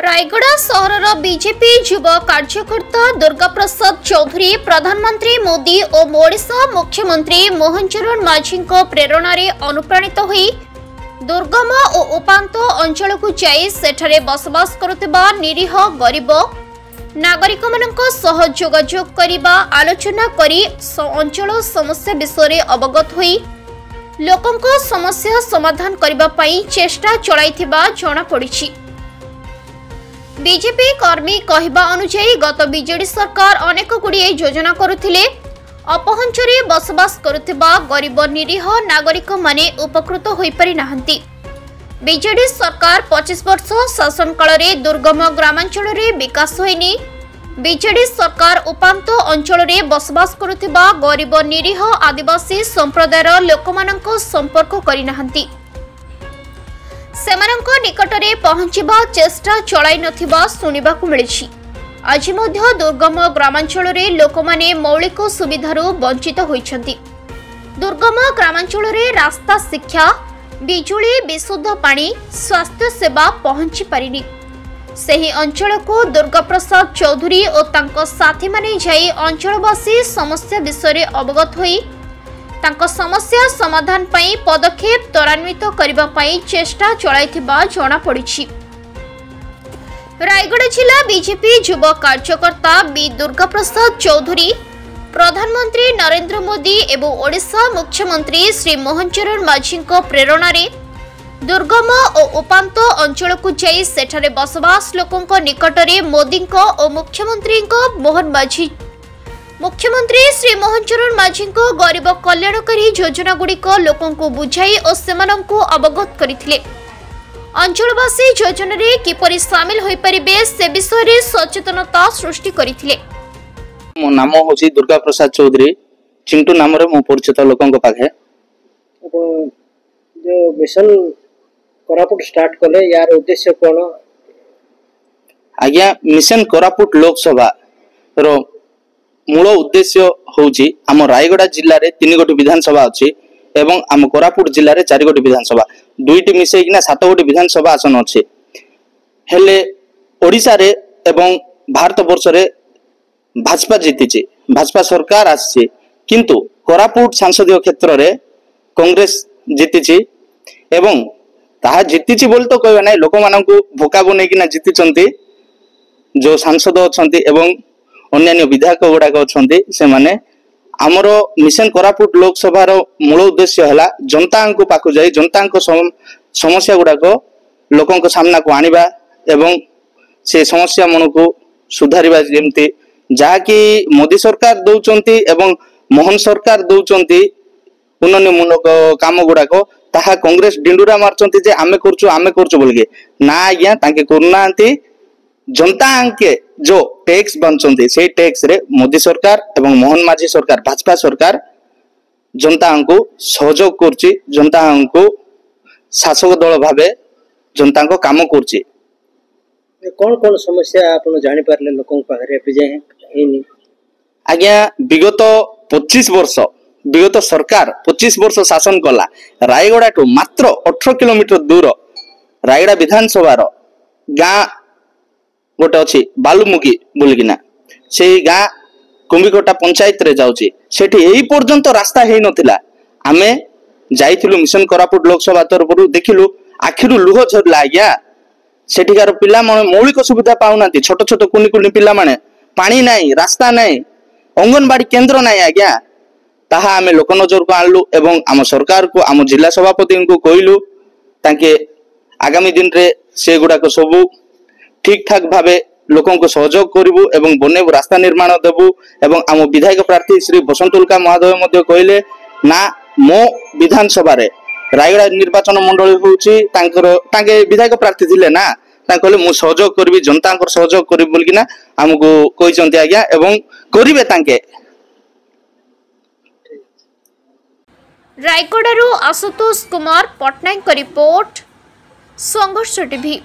रायगड़ा सहर बीजेपी युव कार्यकर्ता दुर्गा प्रसाद चौधरी प्रधानमंत्री मोदी और ओडिशा मुख्यमंत्री मोहन चरण माझी प्रेरणा अनुप्राणित होई दुर्गम और उपांत अंचल को जाई सेठारे बसवास करुवा निरीह गरीब नागरिक सह जोगाजोग करिबा आलोचना करी अंचल समस्या विषय अवगत होई लोकंको समस्या समाधान करिबा पई चेष्टा चलाइथिबा जणा पड़िछि। बीजेपी कर्मी कहवा अनुसार गत बीजेडी सरकार अनेक गुड़िए योजना करुथिले अपहंचरे बसवास करुथिबा गरीब निरीह नागरिक माने उपकृत होई पारि नाहंती। बीजेडी सरकार 25 वर्ष शासन काल रे दुर्गम ग्रामांचल रे विकास होइनी। बीजेडी सरकार उपांत अंचल रे बसवास करुथिबा गरीब निरीह आदिवासी संप्रदायर लोकमानंको संपर्क करि नाहंती। सेमानंको निकटरे पहुंचीबा चेष्टा चलाई नथिबा सुनिबाकु मिलिछि। आज मध्य दुर्गम ग्रामांचल रे लोकमाने मौलिक सुविधारु वंचित होइछंती। दुर्गम ग्रामांचल रे रास्ता, शिक्षा, बिजुली, विशुद्ध पानी, स्वास्थ्य सेवा पहुंची पारिनी। सेही अंचल को दुर्गा प्रसाद चौधरी और तांको साथी माने जाई अंचलवासी समस्या विषय अवगत होई तांको समस्या समाधान पई पदक्षेप त्वरान्वित करिबा पई चेष्टा चलाइथिबा जणा पड़िछि। रायगढ़ जिला बीजेपी युव कार्यकर्ता बी दुर्गा प्रसाद चौधरी प्रधानमंत्री नरेंद्र मोदी एवं ओडिशा मुख्यमंत्री श्री मोहन चरण माझी प्रेरणा रे दुर्गम और उपांत अंचल को जाई सेठारे बसवास लोकंको निकटरे मोदी और मुख्यमंत्री श्री मोहन चरण माझी गरीब कल्याणकारी योजना गुड़िक लोकंको बुझाई और सेमानंको अवगत करथिले। अंचलवासी योजना रे किपरि शामिल होई परिबे से विषय रे सचेतनता सृष्टि करथिले। मो नाम होची दुर्गा प्रसाद चौधरी। चिंटू नाम रे मो परिचित लोकंको पाखे जो मिशन कोरापुट स्टार्ट कले यार उद्देश्य कोन? आज्ञा मिशन कोरापुट लोकसभा रो मूल उद्देश्य होउची आम रायगड़ा जिल्ला रे 3 गोटी विधानसभा अछि एवं आम कोरापुट जिल्ला रे 4 गोटी विधानसभा दुईटी मिसै किना 7 गोटी विधानसभा आसन अछि। हेले ओडिसा रे एवं भारत वर्ष रे भाजपा जीतिछि, भाजपा सरकार आछि, किंतु कोरापुट संसदीय क्षेत्र रे कांग्रेस जीतिछि एवं ताहा जीतिछि बोल तो कहबा नै लोक माननकु भोका बनै किना जीतिचंती। जो सांसद अछंती एवं अन्य विधायक गुड़ाक अच्छा से माने आमर मिशन कोरापुट लोकसभा मूल उद्देश्य है जनता पाखु जाई जनता समस्या गुड़ाक लोकों सामना को आनिबा एवं से समस्या मन को सुधारिबा जेमती जहाँकि मोदी सरकार दौचंती एवं मोहन सरकार दौचंती उन्नयनमूलक काम गुड़ाक ताहा कांग्रेस डिंडुरा मारचंती जे आमे करचु बोलके ना आज्ञा तांके करूनांती। जनता के जो टैक्स बनचंती से टैक्स रे मोदी सरकार एवं मोहन माझी सरकार भाजपा सरकार जनता को सहयोग करची, जनता को शासक दल भावे जनता को काम करची। कौन कौन समस्या आपण जानि पारले लोकन पाखरे पिजे हेनी? आज्ञा विगत सरकार 25 वर्ष शासन कला रायगड़ा टू मात्र 18 किलोमीटर दूर रायगड़ा विधानसभा गाँ गोटे अच्छी बालुमुगी बोलकिना से गाँ कुंभिकोटा पंचायत रे जाउची सेठी एई पर्यंत रास्ता हेई नथिला। आमे जाइथिलु मिशन कोरापुट लोकसभा तरफ देखिलु आखिरु लुह झरला। आज्ञा सेठिकार पिला माने मौलिक सुविधा पाउनांती, छोट छोट कुनी कुनी पिला माने पानी नाही, रास्ता नाही, अंगनबाड़ी केंद्र नाही। आज्ञा ताहा आमे लोक नजर को आनलु एवं आम सरकार को आम जिला सभापति को कहलु तांके आगामी दिन रे से गुडा को सबु ठीक ठाक भावे लोकों को सहयोग करिवु एवं बनेबु, रास्ता निर्माण देबु एवं आम विधायक प्रार्थी श्री बसंत उल्का महोदय मध्य कहले ना मो विधानसभा रे रायगड़ा निर्वाचन मंडली होउची तांके विधायक प्रार्थी थिले ना कहले मु सहयोग करबी, जनता को सहयोग करबी बोलकिना हमको कहिसंती। आज्ञा एवं करिवे तांके। रायगड़ारू आशुतोष कुमार पटनायक रिपोर्ट संघर्ष टीवी।